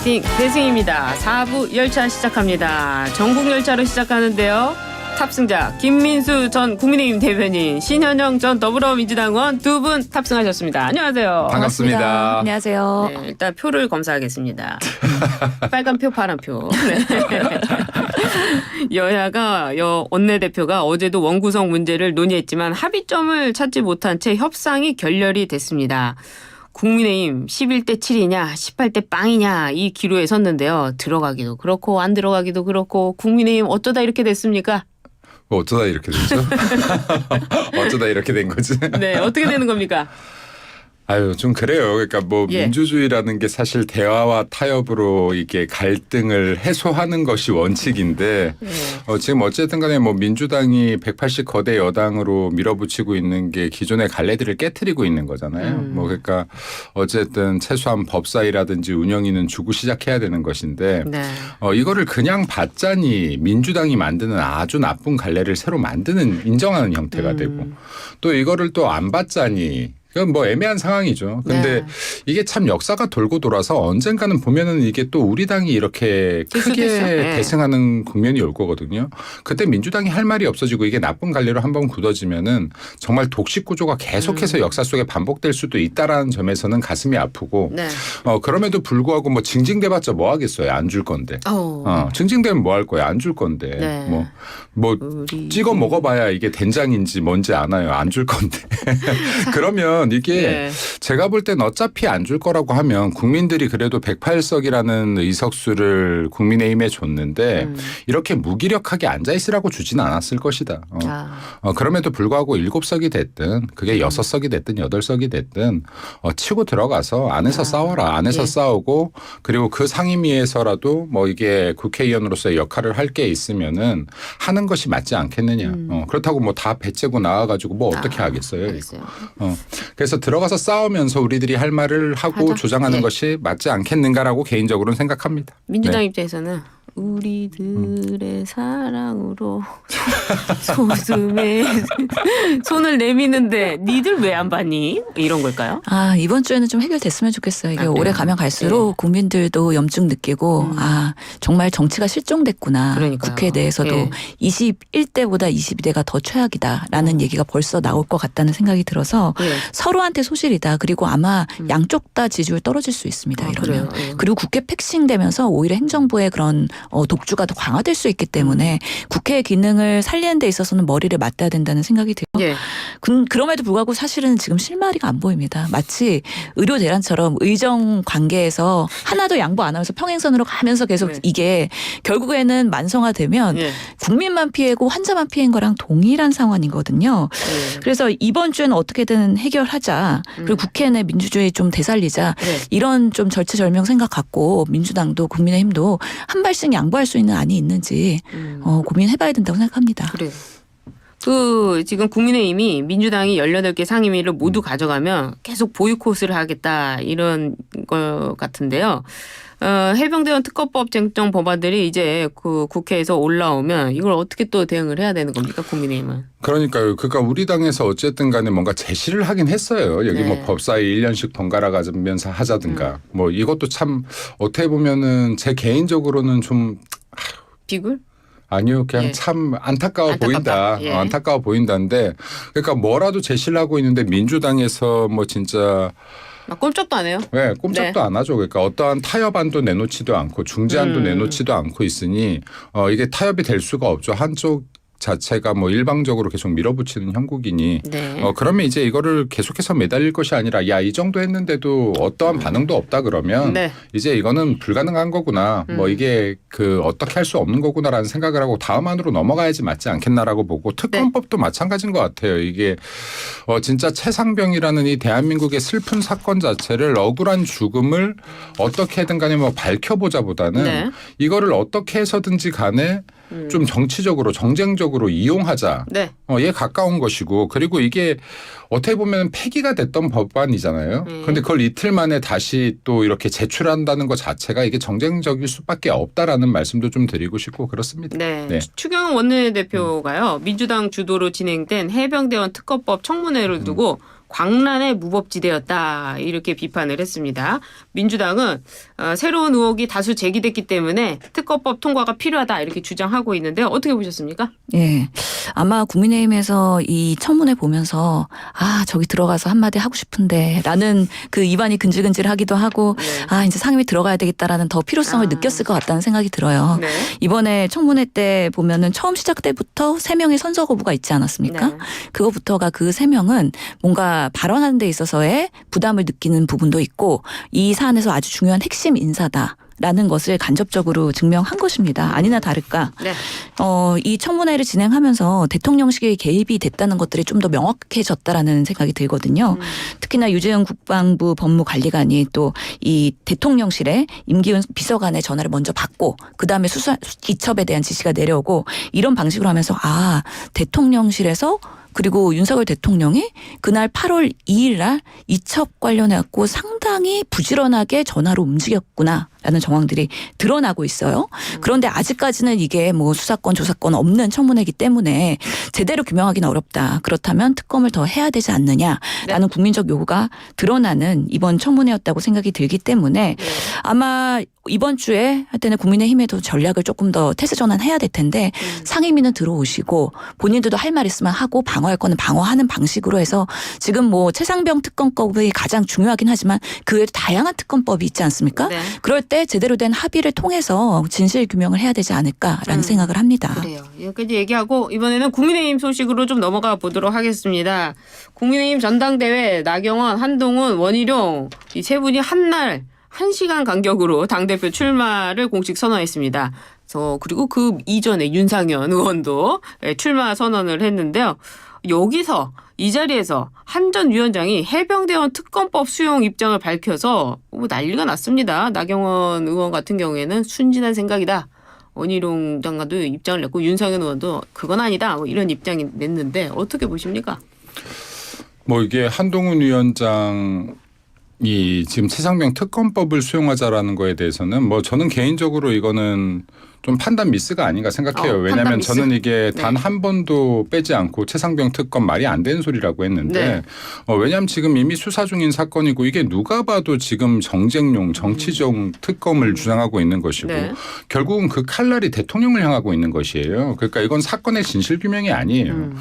화이팅 대승입니다. 4부 열차 시작합니다. 전국 열차로 시작하는데요. 탑승자 김민수 전 국민의힘 대변인, 신현영 전 더불어민주당 의원 두 분 탑승하셨습니다. 안녕하세요. 반갑습니다. 안녕하세요. 네, 일단 표를 검사하겠습니다. 빨간 표, 파란 표. 네. 여야가 원내대표가 어제도 원구성 문제를 논의했지만 합의점을 찾지 못한 채 협상이 결렬이 됐습니다. 국민의힘 11대 7이냐 18대 빵이냐 이 기로에 섰는데요. 들어가기도 그렇고 안 들어가기도 그렇고 국민의힘 어쩌다 이렇게 됐습니까? 어쩌다 이렇게 됐죠? 어쩌다 이렇게 된 거지? 네, 어떻게 되는 겁니까? 아유, 좀 그래요. 그러니까 뭐 예. 민주주의라는 게 사실 대화와 타협으로 이게 갈등을 해소하는 것이 원칙인데 지금 어쨌든 간에 뭐 민주당이 180 거대 여당으로 밀어붙이고 있는 게 기존의 갈래들을 깨트리고 있는 거잖아요. 뭐 그러니까 어쨌든 최소한 법사위라든지 운영위는 주고 시작해야 되는 것인데 네. 이거를 그냥 받자니 민주당이 만드는 아주 나쁜 갈래를 새로 만드는 인정하는 형태가 되고 또 이거를 또 안 받자니 그건 뭐 애매한 상황이죠. 근데 네. 이게 참 역사가 돌고 돌아서 언젠가는 보면은 이게 또 우리 당이 이렇게 크게 네. 대승하는 국면이 올 거거든요. 그때 민주당이 할 말이 없어지고 이게 나쁜 갈래로 한번 굳어지면은 정말 독식 구조가 계속해서 역사 속에 반복될 수도 있다라는 점에서는 가슴이 아프고 네. 그럼에도 불구하고 뭐 징징대봤자 뭐 하겠어요. 안 줄 건데. 징징대면 뭐 할 거예요. 안 줄 건데. 네. 뭐 우리... 찍어 먹어봐야 이게 된장인지 뭔지 아나요. 안 줄 건데. 그러면 이게 네. 제가 볼 땐 어차피 안 줄 거라고 하면 국민들이 그래도 108석이라는 의석수를 국민의힘에 줬는데 이렇게 무기력하게 앉아있으라고 주지는 않았을 것이다. 그럼에도 불구하고 7석이 됐든 그게 6석이 됐든 8석이 됐든 치고 들어가서 안에서 싸워라. 안에서 예. 싸우고 그리고 그 상임위에서라도 뭐 이게 국회의원으로서의 역할을 할 게 있으면은 하는 것이 맞지 않겠느냐. 그렇다고 뭐 다 배째고 나와가지고 뭐 어떻게 하겠어요. 알겠어요. 그래서 들어가서 싸우면서 우리들이 할 말을 하고 하자. 주장하는 예. 것이 맞지 않겠는가라고 개인적으로는 생각합니다. 민주당 네. 입장에서는 우리들의 사랑으로 소숨에 손을 내미는데 니들 왜 안 받니? 이런 걸까요? 이번 주에는 좀 해결됐으면 좋겠어요. 이게 그래요? 오래 가면 갈수록 네. 국민들도 염증 느끼고 정말 정치가 실종됐구나. 그러니까요. 국회 내에서도 예. 21대보다 22대가 더 최악이다라는 얘기가 벌써 나올 것 같다는 생각이 들어서 예. 서로한테 소실이다. 그리고 아마 양쪽 다 지지율 떨어질 수 있습니다. 이러면. 그래요? 예. 그리고 국회 팩싱되면서 오히려 행정부의 그런 독주가 더 강화될 수 있기 때문에 국회의 기능을 살리는 데 있어서는 머리를 맞대야 된다는 생각이 들어요. 예. 그럼에도 불구하고 사실은 지금 실마리가 안 보입니다. 마치 의료 대란처럼 의정 관계에서 하나도 양보 안 하면서 평행선으로 가면서 계속 네. 이게 결국에는 만성화되면 예. 국민만 피해고 환자만 피해인 거랑 동일한 상황이거든요. 예. 그래서 이번 주에는 어떻게든 해결하자. 그리고 국회 내 민주주의 좀 되살리자. 네. 이런 좀 절체절명 생각 갖고 민주당도 국민의힘도 한 발씩 양보할 수 있는 안이 있는지 고민해봐야 된다고 생각합니다. 그래요. 지금 국민의힘이 민주당이 18개 상임위를 모두 가져가면 계속 보이콧을 하겠다 이런 것 같은데요. 해병대원 특검법 쟁점 법안들이 이제 그 국회에서 올라오면 이걸 어떻게 또 대응을 해야 되는 겁니까, 국민의힘은? 그러니까요. 그러니까 우리 당에서 어쨌든 간에 뭔가 제시를 하긴 했어요. 여기 네. 뭐 법사위 1년씩 번갈아 가면서 하자든가. 뭐 이것도 참 어떻게 보면은 제 개인적으로는 좀 비굴? 아니요. 그냥 예. 참 안타까워 안타깝다. 보인다. 예. 안타까워 보인다는데 그러니까 뭐라도 제시를 하고 있는데 민주당에서 뭐 진짜 꼼짝도 안 해요. 네, 꼼짝도 네. 안 하죠. 그러니까 어떠한 타협안도 내놓지도 않고 중재안도 내놓지도 않고 있으니 이게 타협이 될 수가 없죠. 한쪽 자체가 뭐 일방적으로 계속 밀어붙이는 형국이니 네. 그러면 이제 이거를 계속해서 매달릴 것이 아니라 야, 이 정도 했는데도 어떠한 반응도 없다 그러면 네. 이제 이거는 불가능한 거구나. 뭐 이게 어떻게 할 수 없는 거구나라는 생각을 하고 다음 안으로 넘어가야지 맞지 않겠나라고 보고 특검법도 마찬가지인 것 같아요. 이게 진짜 최상병이라는 이 대한민국의 슬픈 사건 자체를 억울한 죽음을 어떻게든 간에 뭐 밝혀보자보다는 네. 이거를 어떻게 해서든지 간에 좀 정치적으로 정쟁적으로 이용하자. 네. 에 가까운 것이고 그리고 이게 어떻게 보면 폐기가 됐던 법안이잖아요. 그런데 그걸 이틀 만에 다시 또 이렇게 제출한다는 것 자체가 이게 정쟁적일 수밖에 없다라는 말씀도 좀 드리고 싶고 그렇습니다. 네. 네. 추경호 원내대표가요. 민주당 주도로 진행된 해병대원 특검법 청문회를 두고 광란의 무법지대였다 이렇게 비판을 했습니다. 민주당은 새로운 의혹이 다수 제기됐기 때문에 특검법 통과가 필요하다 이렇게 주장하고 있는데 어떻게 보셨습니까? 예. 아마 국민의힘에서 이 청문회 보면서 저기 들어가서 한마디 하고 싶은데 라는 그 입안이 근질근질하기도 하고 네. 이제 상임위 들어가야 되겠다라는 더 필요성을 느꼈을 것 같다는 생각이 들어요. 네. 이번에 청문회 때 보면은 처음 시작 때부터 3명의 선서 거부가 있지 않았습니까? 네. 그거부터가 그 3명은 뭔가 발언하는 데 있어서의 부담을 느끼는 부분도 있고 이 사안에서 아주 중요한 핵심 인사다. 라는 것을 간접적으로 증명한 것입니다. 아니나 다를까. 네. 이 청문회를 진행하면서 대통령실이 개입이 됐다는 것들이 좀 더 명확해졌다라는 생각이 들거든요. 특히나 유재흥 국방부 법무관리관이 또 이 대통령실에 임기훈 비서관의 전화를 먼저 받고 그다음에 수사 이첩에 대한 지시가 내려오고 이런 방식으로 하면서 대통령실에서 그리고 윤석열 대통령이 그날 8월 2일 날 이첩 관련해갖고 상당히 부지런하게 전화로 움직였구나라는 정황들이 드러나고 있어요. 그런데 아직까지는 이게 뭐 수사권 조사권 없는 청문회이기 때문에 제대로 규명하기는 어렵다. 그렇다면 특검을 더 해야 되지 않느냐라는 국민적 요구가 드러나는 이번 청문회였다고 생각이 들기 때문에 아마 이번 주에 할 때는 국민의힘에도 전략을 조금 더 태세 전환해야 될 텐데 상임위는 들어오시고 본인들도 할 말 있으면 하고 방어할 거는 방어하는 방식으로 해서 지금 뭐 최상병 특검법이 가장 중요하긴 하지만 그 외에도 다양한 특검법이 있지 않습니까? 네. 그럴 때 제대로 된 합의를 통해서 진실 규명을 해야 되지 않을까라는 생각을 합니다. 그래요. 여기까지 얘기하고 이번에는 국민의힘 소식으로 좀 넘어가 보도록 하겠습니다. 국민의힘 전당대회 나경원, 한동훈, 원희룡 이 세 분이 한날 1시간 간격으로 당대표 출마를 공식 선언했습니다. 그리고 그 이전에 윤상현 의원도 출마 선언을 했는데요. 여기서 이 자리에서 한 전 위원장이 해병대원 특검법 수용 입장을 밝혀서 난리가 났습니다. 나경원 의원 같은 경우에는 순진한 생각이다. 원희룡 장관도 입장을 냈고 윤상현 의원도 그건 아니다. 이런 입장이 냈는데 어떻게 보십니까? 이게 한동훈 위원장이 지금 최상병 특검법을 수용하자라는 거에 대해서는 저는 개인적으로 이거는 좀 판단 미스가 아닌가 생각해요. 왜냐하면 저는 이게 단 한 번도 빼지 않고 최상병 특검 말이 안 되는 소리라고 했는데 왜냐하면 지금 이미 수사 중인 사건이고 이게 누가 봐도 지금 정쟁용 정치적 특검을 주장하고 있는 것이고 결국은 그 칼날이 대통령을 향하고 있는 것이에요. 그러니까 이건 사건의 진실규명이 아니에요.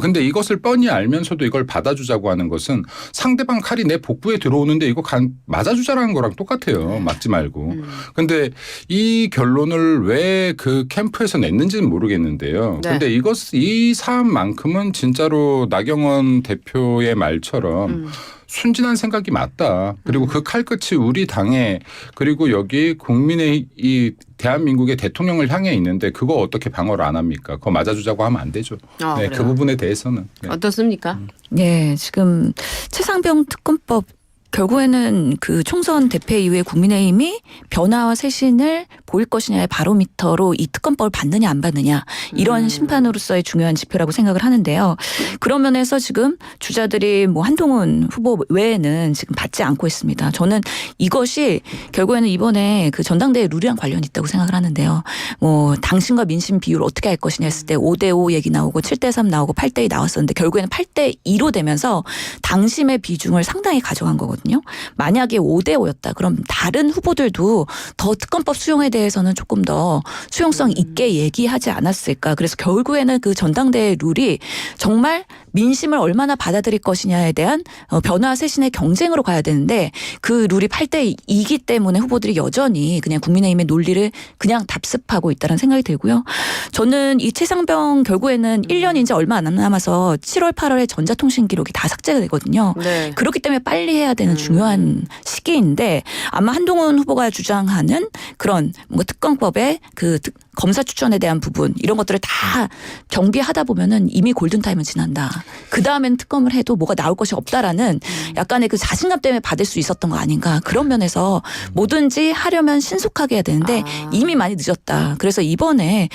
근데 이것을 뻔히 알면서도 이걸 받아주자고 하는 것은 상대방 칼이 내 복부에 들어오는데 이거 맞아주자라는 거랑 똑같아요. 막지 말고. 근데 이 결론을 왜 그 캠프에서 냈는지는 모르겠는데요. 근데 이 사안만큼은 진짜로 나경원 대표의 말처럼 순진한 생각이 맞다. 그리고 그 칼끝이 우리 당에 그리고 여기 국민의 이 대한민국의 대통령을 향해 있는데 그거 어떻게 방어를 안 합니까? 그거 맞아주자고 하면 안 되죠. 그 부분에 대해서는. 어떻습니까? 네, 지금 최상병 특검법 결국에는 그 총선 대패 이후에 국민의힘이 변화와 쇄신을 보일 것이냐의 바로미터로 이 특검법을 받느냐 안 받느냐 이런 심판으로서의 중요한 지표라고 생각을 하는데요. 그런 면에서 지금 주자들이 한동훈 후보 외에는 지금 받지 않고 있습니다. 저는 이것이 결국에는 이번에 그 전당대회 룰이랑 관련이 있다고 생각을 하는데요. 당신과 민심 비율을 어떻게 할 것이냐 했을 때 5대5 얘기 나오고 7대3 나오고 8대2 나왔었는데 결국에는 8대2로 되면서 당심의 비중을 상당히 가져간 거거든요. 만약에 5대5였다. 그럼 다른 후보들도 더 특검법 수용에 대해서는 조금 더 수용성 있게 얘기하지 않았을까. 그래서 결국에는 그 전당대회 룰이 정말 민심을 얼마나 받아들일 것이냐에 대한 변화 쇄신의 경쟁으로 가야 되는데 그 룰이 8대2이기 때문에 후보들이 여전히 그냥 국민의힘의 논리를 그냥 답습하고 있다는 생각이 들고요. 저는 이 최상병 결국에는 1년 이제 얼마 안 남아서 7월 8월에 전자통신 기록이 다 삭제가 되거든요. 그렇기 때문에 빨리 해야 되는 중요한 시기인데 아마 한동훈 후보가 주장하는 그런 특검법의 그 검사 추천에 대한 부분 이런 것들을 다 경비하다 보면은 이미 골든타임은 지난다. 그 다음엔 특검을 해도 뭐가 나올 것이 없다라는 약간의 그 자신감 때문에 받을 수 있었던 거 아닌가. 그런 면에서 뭐든지 하려면 신속하게 해야 되는데 이미 많이 늦었다. 그래서 이번에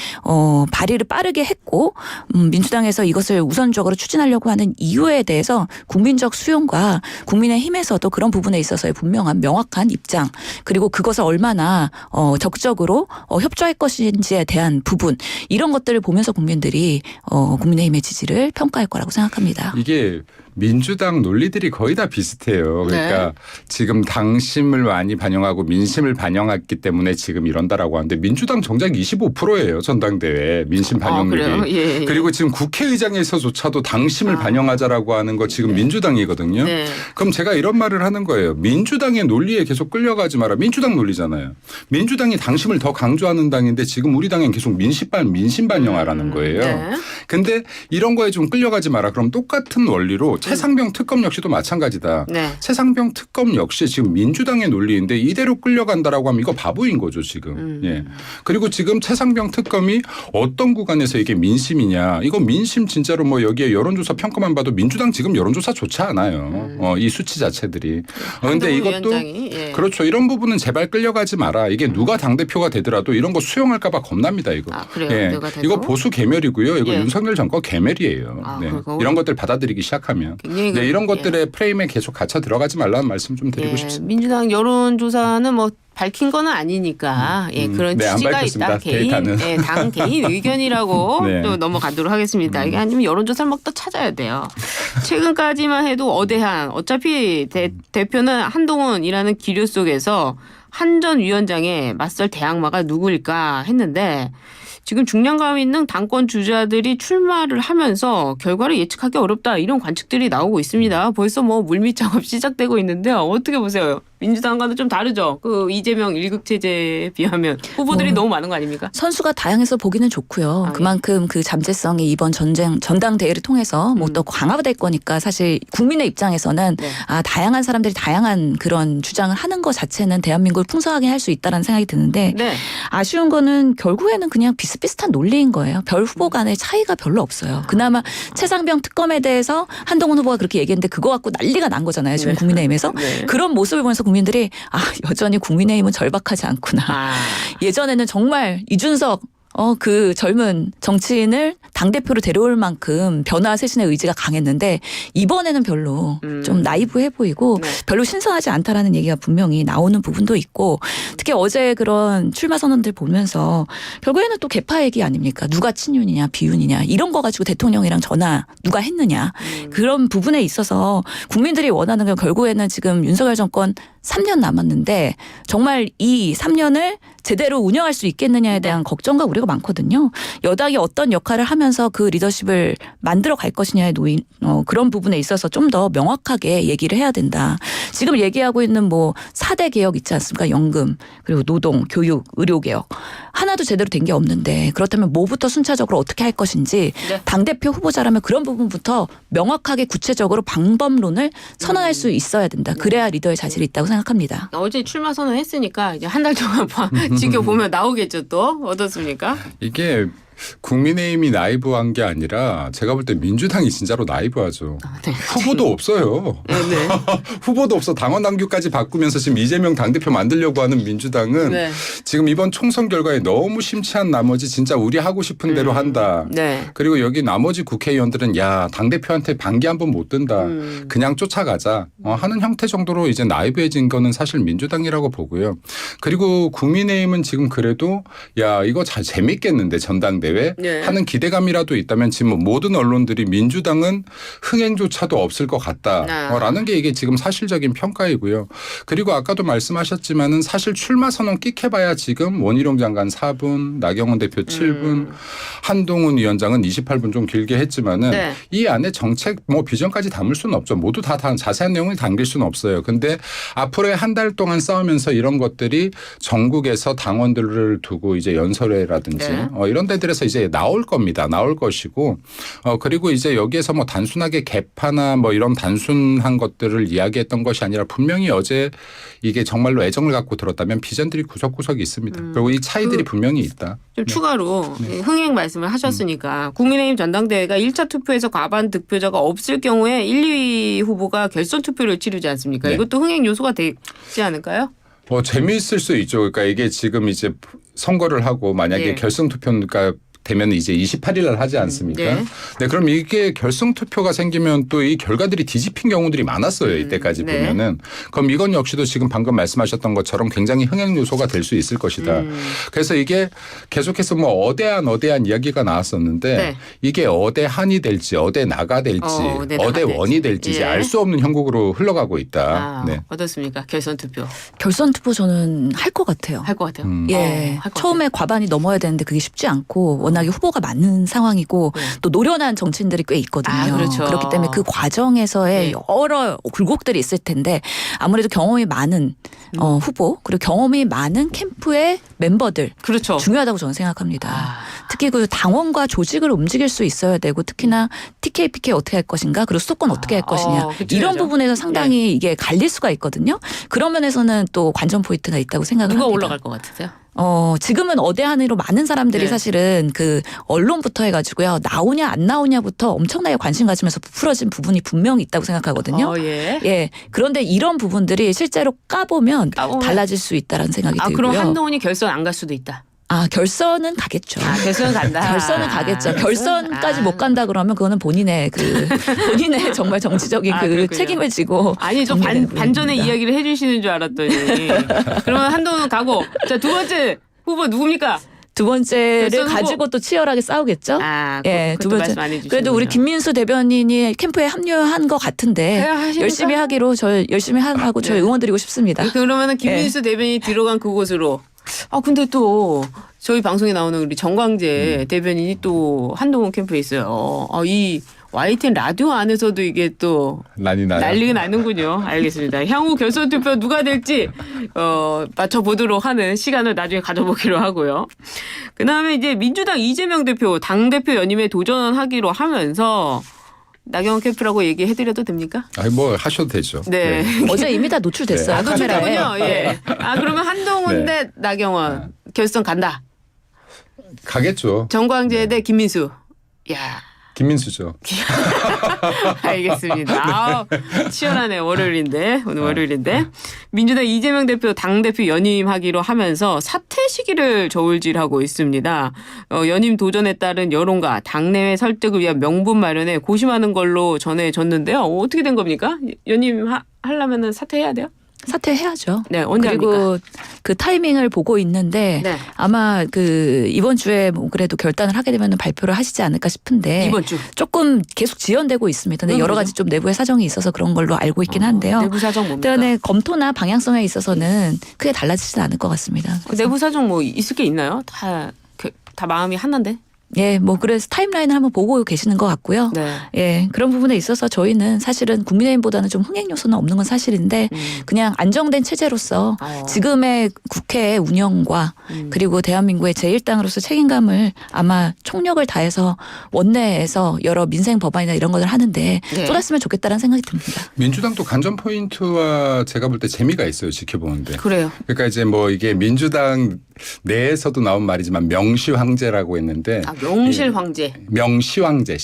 발의를 빠르게 했고 민주당에서 이것을 우선적으로 추진하려고 하는 이유에 대해서 국민적 수용과 국민의힘에서도 그런 부분에 있어서의 분명한 명확한 입장 그리고 그것을 얼마나 적극적으로 협조할 것인지에 대한 부분 이런 것들을 보면서 국민들이 국민의힘의 지지를 평가할 거라고 생각합니다. 이게 민주당 논리들이 거의 다 비슷해요. 그러니까 네. 지금 당심을 많이 반영하고 민심을 반영했기 때문에 지금 이런다라고 하는데 민주당 정작 25%예요. 전당대회 민심 반영률이. 그래요? 예, 예. 그리고 지금 국회의장에서조차도 당심을 반영하자라고 하는 거 지금 민주당이거든요. 네. 그럼 제가 이런 말을 하는 거예요. 민주당의 논리에 계속 끌려가지 마라. 민주당 논리잖아요. 민주당이 당심을 더 강조하는 당인데 지금 우리 당엔 계속 민심 반영하라는 거예요. 네. 근데 이런 거에 좀 끌려가지 마라. 그럼 똑같은 원리로 최상병 특검 역시도 마찬가지다. 네. 최상병 특검 역시 지금 민주당의 논리인데 이대로 끌려간다라고 하면 이거 바보인 거죠 지금. 예. 그리고 지금 최상병 특검이 어떤 구간에서 이게 민심이냐. 이거 민심 진짜로 뭐 여기에 여론조사 평가만 봐도 민주당 지금 여론조사 좋지 않아요. 이 수치 자체들이. 그런데 이것도 예. 그렇죠. 이런 부분은 제발 끌려가지 마라. 이게 누가 당대표가 되더라도 이런 거 수용할까 봐 겁납니다. 이거. 아, 그래요? 예. 누가 돼도? 이거 보수 개멸이고요. 이거 예. 윤석열 정권 개멸이에요. 아, 네. 그거? 이런 것들 받아들이기 시작하면. 굉장히 네, 이런 예. 것들의 프레임에 계속 갇혀 들어가지 말라는 말씀 좀 드리고 예, 싶습니다. 민주당 여론조사는 뭐 밝힌 거는 아니니까 예, 그런 네, 안 취지가 밝혔습니다. 있다. 개인, 데이터는. 예, 당 개인 의견이라고 네. 또 넘어가도록 하겠습니다. 이게 아니면 여론조사를 막 또 찾아야 돼요. 최근까지만 해도 어대한 어차피 대표는 한동훈이라는 기류 속에서 한 전 위원장의 맞설 대항마가 누구일까 했는데 지금 중량감 있는 당권 주자들이 출마를 하면서 결과를 예측하기 어렵다 이런 관측들이 나오고 있습니다. 벌써 뭐 물밑 작업 시작되고 있는데요. 어떻게 보세요? 민주당과는 좀 다르죠. 그 이재명 일극 체제에 비하면 후보들이 너무 많은 거 아닙니까? 선수가 다양해서 보기는 좋고요. 아, 예. 그만큼 그 잠재성이 이번 전당대회를 통해서 뭐 또 강화될 거니까 사실 국민의 입장에서는 네. 아 다양한 사람들이 다양한 그런 주장을 하는 것 자체는 대한민국을 풍성하게 할 수 있다라는 생각이 드는데 네. 아쉬운 거는 결국에는 그냥 비슷비슷한 논리인 거예요. 별 후보 간의 차이가 별로 없어요. 그나마 최상병 특검에 대해서 한동훈 후보가 그렇게 얘기했는데 그거 갖고 난리가 난 거잖아요. 지금 네. 국민의힘에서. 네. 그런 모습을 보면서 국민들이 아 여전히 국민의힘은 절박하지 않구나. 아. 예전에는 정말 이준석 그 젊은 정치인을 당대표로 데려올 만큼 변화 쇄신의 의지가 강했는데 이번에는 별로 좀 나이브해 보이고 네. 별로 신선하지 않다라는 얘기가 분명히 나오는 부분도 있고 특히 어제 그런 출마 선언들 보면서 결국에는 또 개파 얘기 아닙니까? 누가 친윤이냐 비윤이냐 이런 거 가지고 대통령이랑 전화 누가 했느냐 그런 부분에 있어서 국민들이 원하는 건 결국에는 지금 윤석열 정권 3년 남았는데 정말 이 3년을 제대로 운영할 수 있겠느냐에 대한 걱정과 우려가 많거든요. 여당이 어떤 역할을 하면서 그 리더십을 만들어 갈 것이냐의 그런 부분에 있어서 좀 더 명확하게 얘기를 해야 된다. 지금 얘기하고 있는 뭐 4대 개혁 있지 않습니까? 연금 그리고 노동, 교육, 의료 개혁 하나도 제대로 된 게 없는데 그렇다면 뭐부터 순차적으로 어떻게 할 것인지 네. 당대표 후보자라면 그런 부분부터 명확하게 구체적으로 방법론을 선언할 수 있어야 된다. 그래야 리더의 자질이 있다고 생각합니다. 어제 출마 선언했으니까 이제 한 달 동안 지켜보면 나오겠죠 또 어떻습니까? 이게 국민의힘이 나이브한 게 아니라 제가 볼 때 민주당이 진짜로 나이브하죠. 네. 후보도 없어요. 네. 후보도 없어. 당원 당규까지 바꾸면서 지금 이재명 당대표 만들려고 하는 민주당은 네. 지금 이번 총선 결과에 너무 심취한 나머지 진짜 우리 하고 싶은 대로 한다. 네. 그리고 여기 나머지 국회의원들은 야 당대표한테 반기 한 번 못 든다. 그냥 쫓아가자 하는 형태 정도로 이제 나이브해진 거는 사실 민주당이라고 보고요. 그리고 국민의힘은 지금 그래도 야 이거 잘 재밌겠는데 전당대회 네. 하는 기대감이라도 있다면 지금 뭐 모든 언론들이 민주당은 흥행조차도 없을 것 같다라는 게 이게 지금 사실적인 평가이고요. 그리고 아까도 말씀하셨지만은 사실 출마 선언 끽해봐야 지금 원희룡 장관 4분, 나경원 대표 7분, 한동훈 위원장은 28분 좀 길게 했지만은 네. 이 안에 정책 뭐 비전까지 담을 수는 없죠. 모두 다 자세한 내용을 담길 수는 없어요. 근데 앞으로의 한 달 동안 싸우면서 이런 것들이 전국에서 당원들을 두고 이제 연설회라든지 네. 이런 데들에서 이제 나올 겁니다. 나올 것이고 그리고 이제 여기에서 뭐 단순하게 개파나 뭐 이런 단순한 것들을 이야기했던 것이 아니라 분명히 어제 이게 정말로 애정을 갖고 들었다면 비전들이 구석구석이 있습니다. 그리고 이 차이들이 분명히 있다. 좀 추가로 흥행 말씀을 하셨으니까 국민의힘 전당대회가 1차 투표에서 과반 득표자가 없을 경우에 1, 2위 후보가 결선 투표를 치르지 않습니까? 네. 이것도 흥행 요소가 되지 않을까요? 재미있을 수 있죠. 그러니까 이게 지금 이제 선거를 하고 만약에 예. 결선 투표니까 되면 이제 28일 날 하지 않습니까? 네. 네, 그럼 이게 결선 투표가 생기면 또 이 결과들이 뒤집힌 경우들이 많았어요. 이때까지 네. 보면은. 그럼 이건 역시도 지금 방금 말씀하셨던 것처럼 굉장히 흥행 요소가 될 수 있을 것이다. 그래서 이게 계속해서 뭐 어대한 이야기가 나왔었는데 네. 이게 어대한이 될지 어대나가 될지 어대원이 될지 이제 예. 알 수 없는 형국으로 흘러가고 있다. 아, 네. 어떻습니까? 결선 투표 결선 투표 저는 할 것 같아요. 할 것 같아요. 예, 할것 처음에 과반이 넘어야 되는데 그게 쉽지 않고 워낙에 후보가 많은 상황이고 네. 또 노련한 정치인들이 꽤 있거든요. 아, 그렇죠. 그렇기 때문에 그 과정에서의 네. 여러 굴곡들이 있을 텐데 아무래도 경험이 많은 후보 그리고 경험이 많은 캠프의 멤버들 그렇죠. 중요하다고 저는 생각합니다. 아. 특히 그 당원과 조직을 움직일 수 있어야 되고 특히나 TK, PK 어떻게 할 것인가 그리고 수도권 어떻게 할 것이냐 그쵸, 이런 그죠. 부분에서 상당히 이게 갈릴 수가 있거든요. 그런 면에서는 또 관전 포인트가 있다고 생각을 누가 합니다. 올라갈 것 같으세요? 지금은 어대한으로 많은 사람들이 네. 사실은 그 언론부터 해가지고요. 나오냐 안 나오냐부터 엄청나게 관심 가지면서 부풀어진 부분이 분명히 있다고 생각하거든요. 예. 예. 그런데 이런 부분들이 실제로 까보면 까보면. 달라질 수 있다라는 생각이 들고요. 그럼 한동훈이 결선 안 갈 수도 있다. 결선은 가겠죠. 결선 간다. 결선은 가겠죠. 결선까지 아. 못 간다 그러면 그거는 본인의 본인의 정말 정치적인 그 그렇군요. 책임을 지고 아니 저 정리되는 반전의 부분입니다. 이야기를 해주시는 줄 알았더니 그러면 한동훈 가고 자 두 번째 후보 누굽니까? 두 번째를 결선 후보. 가지고 또 치열하게 싸우겠죠. 예, 두 두 번째. 말씀 안 해주시는군요. 그래도 우리 김민수 대변인이 캠프에 합류한 것 같은데 하십니까? 열심히 하기로 저 열심히 하고 저희 응원드리고 싶습니다. 그러면은 김민수 대변인이 들어간 그곳으로. 근데 또 저희 방송에 나오는 우리 정광재 대변인이 또 한동훈 캠프에 있어요. 이 YTN 라디오 안에서도 이게 또 난리가 나는군요. 알겠습니다. 향후 결선 투표 누가 될지 맞춰보도록 하는 시간을 나중에 가져보기로 하고요. 그다음에 이제 민주당 이재명 대표 당대표 연임에 도전하기로 하면서 나경원 캠프라고 얘기해드려도 됩니까? 뭐 하셔도 되죠. 네. 어제 이미 다 노출됐어요. 네. 카메라에. 그렇군요. 예. 그러면 한동훈 대 나경원 결선 간다. 가겠죠. 정광재 대 김민수. 야. 김민수죠. 알겠습니다. 치열하네. 월요일인데. 오늘 월요일인데. 민주당 이재명 대표 당대표 연임하기로 하면서 사퇴 시기를 저울질하고 있습니다. 연임 도전에 따른 여론과 당내외 설득을 위한 명분 마련에 고심하는 걸로 전해졌는데요. 어떻게 된 겁니까? 연임 하려면 사퇴해야 돼요? 사퇴해야죠. 네, 언제 그리고 합니까? 그 타이밍을 보고 있는데 네. 아마 이번 주에 뭐 그래도 결단을 하게 되면 발표를 하시지 않을까 싶은데 이번 주. 조금 계속 지연되고 있습니다. 근데 여러 가지 좀 내부의 사정이 있어서 그런 걸로 알고 있긴 한데요. 내부 사정 뭡니까? 때문에 검토나 방향성에 있어서는 크게 달라지진 않을 것 같습니다. 내부 사정 뭐 있을 게 있나요? 다 마음이 하나인데? 예, 뭐 그래서 타임라인을 한번 보고 계시는 것 같고요. 네. 예, 그런 부분에 있어서 저희는 사실은 국민의힘보다는 좀 흥행 요소는 없는 건 사실인데 그냥 안정된 체제로서 지금의 국회의 운영과 그리고 대한민국의 제1당으로서 책임감을 아마 총력을 다해서 원내에서 여러 민생 법안이나 이런 것을 하는데 네. 쏟았으면 좋겠다는 생각이 듭니다. 민주당도 관전 포인트와 제가 볼 때 재미가 있어요. 지켜보는데. 그래요. 그러니까 이제 뭐 이게 민주당 내에서도 나온 말이지만 명시황제라고 했는데 명실 황제. 명시황제.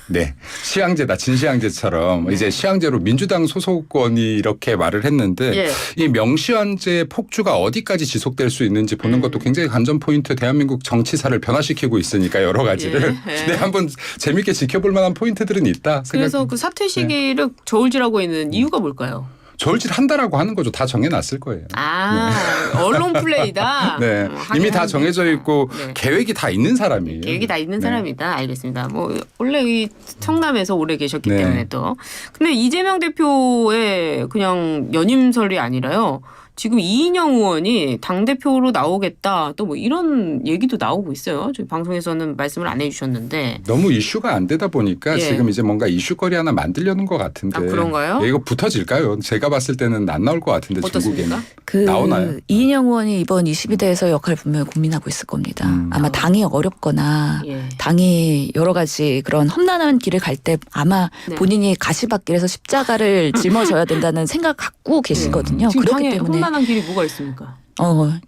네. 시황제다. 진시황제처럼 이제 시황제로 민주당 소속권이 이렇게 말을 했는데 이 명시황제의 폭주가 어디까지 지속될 수 있는지 보는 것도 굉장히 관전 포인트 대한민국 정치사를 변화시키고 있으니까 여러 가지를 네, 한번 재밌게 지켜볼 만한 포인트들은 있다. 그래서 그 사퇴 시기를 저울질하고 있는 이유가 뭘까요? 저울질 한다라고 하는 거죠. 다 정해놨을 거예요. 언론 플레이다. 네. 이미 다 정해져 있고 계획이 다 있는 사람이에요. 계획이 다 있는 사람이다. 알겠습니다. 뭐 원래 이 성남에서 오래 계셨기 때문에 또. 근데 이재명 대표의 그냥 연임설이 아니라요. 지금 이인영 의원이 당대표로 나오겠다 또 뭐 이런 얘기도 나오고 있어요. 저희 방송에서는 말씀을 안 해주셨는데. 너무 이슈가 안 되다 보니까 지금 이제 뭔가 이슈거리 하나 만들려는 것 같은데. 그런가요? 이거 붙어질까요? 제가 봤을 때는 안 나올 것 같은데 어떻습니까? 중국에는. 나오나요? 이인영 의원이 이번 22대에서 역할을 분명히 고민하고 있을 겁니다. 아마 당이 어렵거나 당이 여러 가지 그런 험난한 길을 갈 때 아마 본인이 가시밭길에서 십자가를 짊어져야 된다는 생각 갖고 계시거든요. 지금 그렇기 당에 때문에 험난한 길이 뭐가 있습니까?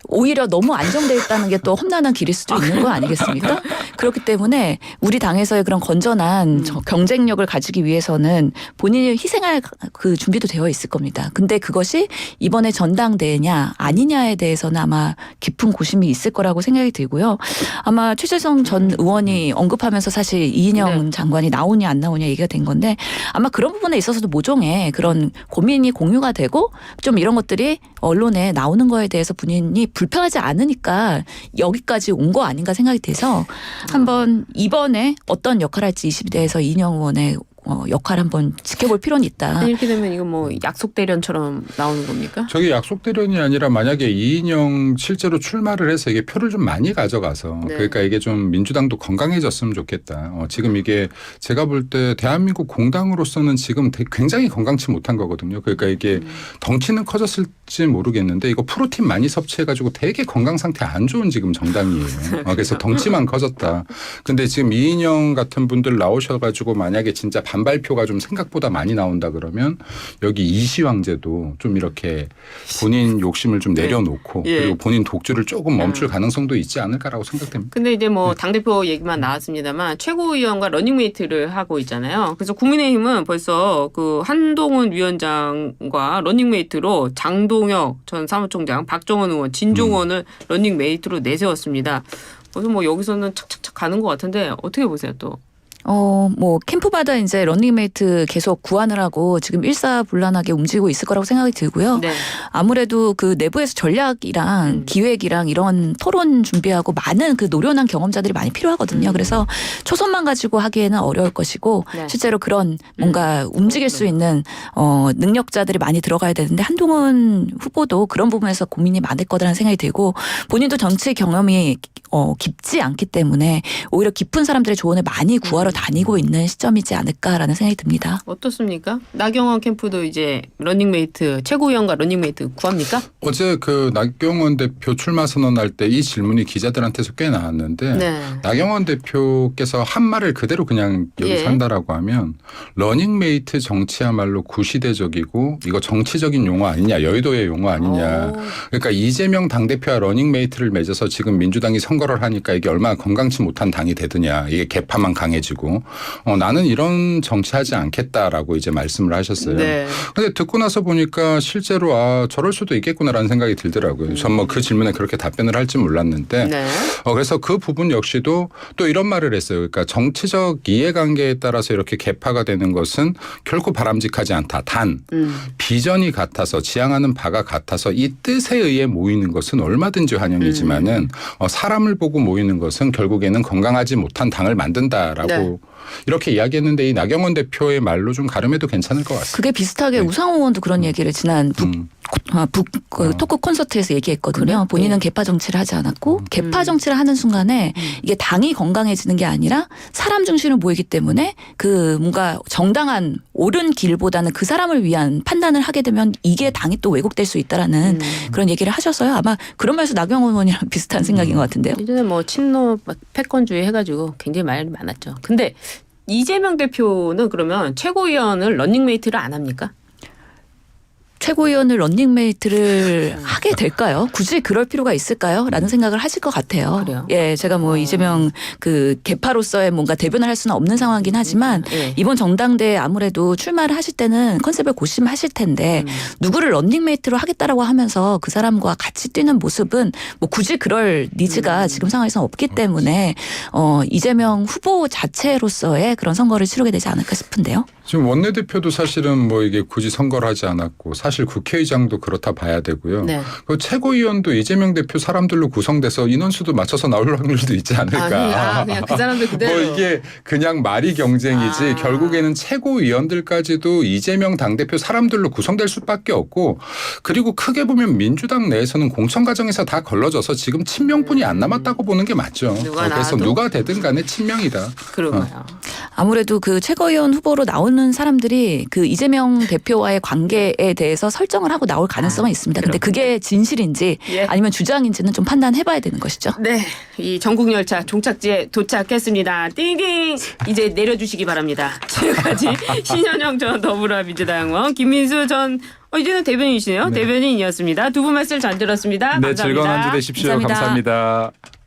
오히려 너무 안정돼 있다는 게 또 험난한 길일 수도 있는 거 아니겠습니까? 그렇기 때문에 우리 당에서의 그런 건전한 경쟁력을 가지기 위해서는 본인이 희생할 그 준비도 되어 있을 겁니다. 근데 그것이 이번에 전당대회냐 아니냐에 대해서는 아마 깊은 고심이 있을 거라고 생각이 들고요. 아마 최재성 전 의원이 언급하면서 사실 이인영 장관이 나오냐 안 나오냐 얘기가 된 건데 아마 그런 부분에 있어서도 모종의 그런 고민이 공유가 되고 좀 이런 것들이 언론에 나오는 거에 대해서 본인이 불편하지 않으니까 여기까지 온 거 아닌가 생각이 돼서 한번 이번에 어떤 역할을 할지 22대에서 이인영 의원의 역할 한번 지켜볼 필요는 있다. 이렇게 되면 이거 뭐 약속 대련처럼 나오는 겁니까? 저게 약속 대련이 아니라 만약에 이인영 실제로 출마를 해서 이게 표를 좀 많이 가져가서 네. 그러니까 이게 좀 민주당도 건강해졌으면 좋겠다. 지금 이게 제가 볼 때 대한민국 공당으로서는 지금 굉장히 건강치 못한 거거든요. 그러니까 이게 덩치는 커졌을지 모르겠는데 이거 프로틴 많이 섭취해가지고 되게 건강 상태 안 좋은 지금 정당이에요. 그래서 덩치만 커졌다. 근데 지금 이인영 같은 분들 나오셔가지고 만약에 진짜 반발표가 좀 생각보다 많이 나온다 그러면 여기 이시황제도 좀 이렇게 본인 욕심을 좀 내려놓고 예. 그리고 본인 독주를 조금 멈출 가능성도 있지 않을까라고 생각됩니다. 근데 이제 뭐 당대표 얘기만 나왔습니다만 최고위원과 러닝메이트를 하고 있잖아요. 그래서 국민의힘은 벌써 그 한동훈 위원장과 러닝메이트로 장동혁 전 사무총장, 박정원 의원, 진종원을 러닝메이트로 내세웠습니다. 그래서 뭐 여기서는 착착착 가는 것 같은데 어떻게 보세요 또? 뭐 캠프마다 이제 러닝메이트 계속 구안을 하고 지금 일사불란하게 움직이고 있을 거라고 생각이 들고요. 네. 아무래도 그 내부에서 전략이랑 기획이랑 이런 토론 준비하고 많은 그 노련한 경험자들이 많이 필요하거든요. 그래서 초선만 가지고 하기에는 어려울 것이고 네. 실제로 그런 뭔가 움직일 수 있는 능력자들이 많이 들어가야 되는데 한동훈 후보도 그런 부분에서 고민이 많을 거라는 생각이 들고 본인도 정치 경험이 깊지 않기 때문에 오히려 깊은 사람들의 조언을 많이 구하러 다니고 있는 시점이지 않을까라는 생각이 듭니다. 어떻습니까? 나경원 캠프도 이제 러닝메이트 최고위원과 러닝메이트 구합니까? 어제 그 나경원 대표 출마 선언할 때 이 질문이 기자들한테서 꽤 나왔는데 네. 나경원 대표께서 한 말을 그대로 그냥 여기서 예. 한다라고 하면 러닝메이트 정치야말로 구시대적이고 이거 정치적인 용어 아니냐 여의도의 용어 아니냐. 그러니까 이재명 당대표와 러닝메이트를 맺어서 지금 민주당이 선거를 하니까 이게 얼마나 건강치 못한 당이 되느냐. 이게 개파만 강해지고 나는 이런 정치하지 않겠다라고 이제 말씀을 하셨어요. 네. 근데 듣고 나서 보니까 실제로 저럴 수도 있겠구나라는 생각이 들더라고요. 전 뭐 그 질문에 그렇게 답변을 할지 몰랐는데 네. 그래서 그 부분 역시도 또 이런 말을 했어요. 그러니까 정치적 이해관계에 따라서 이렇게 개파가 되는 것은 결코 바람직하지 않다. 단 비전이 같아서 지향하는 바가 같아서 이 뜻에 의해 모이는 것은 얼마든지 환영이지만은 사람을 보고 모이는 것은 결국에는 건강하지 못한 당을 만든다라고 네. 이렇게 이야기했는데 이 나경원 대표의 말로 좀 가름해도 괜찮을 것 같습니다. 그게 비슷하게 우상호 의원도 그런 얘기를 지난 토크 콘서트에서 얘기했거든요. 그래? 본인은 개파 정치를 하지 않았고 개파 정치를 하는 순간에 이게 당이 건강해지는 게 아니라 사람 중심으로 모이기 때문에 그 뭔가 정당한 옳은 길보다는 그 사람을 위한 판단을 하게 되면 이게 당이 또 왜곡될 수 있다라는 그런 얘기를 하셔서요. 아마 그런 말에서 나경원 의원이랑 비슷한 생각인 것 같은데요. 예전에 뭐 친노 패권주의 해가지고 굉장히 말이 많았죠. 근데 이재명 대표는 그러면 최고위원을 러닝메이트를 안 합니까? 최고위원을 런닝메이트를 하게 될까요? 굳이 그럴 필요가 있을까요? 라는 생각을 하실 것 같아요. 그래요? 예, 제가 뭐 이재명 그 개파로서의 뭔가 대변을 할 수는 없는 상황이긴 하지만 예. 이번 전당대회 아무래도 출마를 하실 때는 컨셉을 고심하실 텐데 누구를 런닝메이트로 하겠다라고 하면서 그 사람과 같이 뛰는 모습은 뭐 굳이 그럴 니즈가 지금 상황에서는 없기 때문에 이재명 후보 자체로서의 그런 선거를 치르게 되지 않을까 싶은데요. 지금 원내대표도 사실은 뭐 이게 굳이 선거를 하지 않았고 사실 국회의장도 그렇다 봐야 되고요. 네. 그 최고위원도 이재명 대표 사람들로 구성돼서 인원수도 맞춰서 나올 확률도 있지 않을까. 그냥 그 사람들 그대로. 뭐 이게 그냥 말이 경쟁이지 결국에는 최고위원들까지도 이재명 당대표 사람들로 구성될 수밖에 없고 그리고 크게 보면 민주당 내에서는 공천 과정에서 다 걸러져서 지금 친명분이 안 남았다고 보는 게 맞죠. 누가 그래서 나와도? 누가 되든 간에 친명이다. 그런가요? 아무래도 그 최고위원 후보로 나오는 사람들이 그 이재명 대표와의 관계에 대해서 설정을 하고 나올 가능성은 있습니다. 근데 그게 진실인지 예. 아니면 주장인지는 좀 판단해봐야 되는 것이죠. 네, 이 전국열차 종착지에 도착했습니다. 띵띵 이제 내려주시기 바랍니다. 지금까지 신현영 전 더불어민주당 의원 김민수 전 이제는 대변인이시네요. 대변인이었습니다. 두 분 말씀 잘 들었습니다. 네, 감사합니다. 즐거운 한 주 되십시오. 감사합니다. 감사합니다.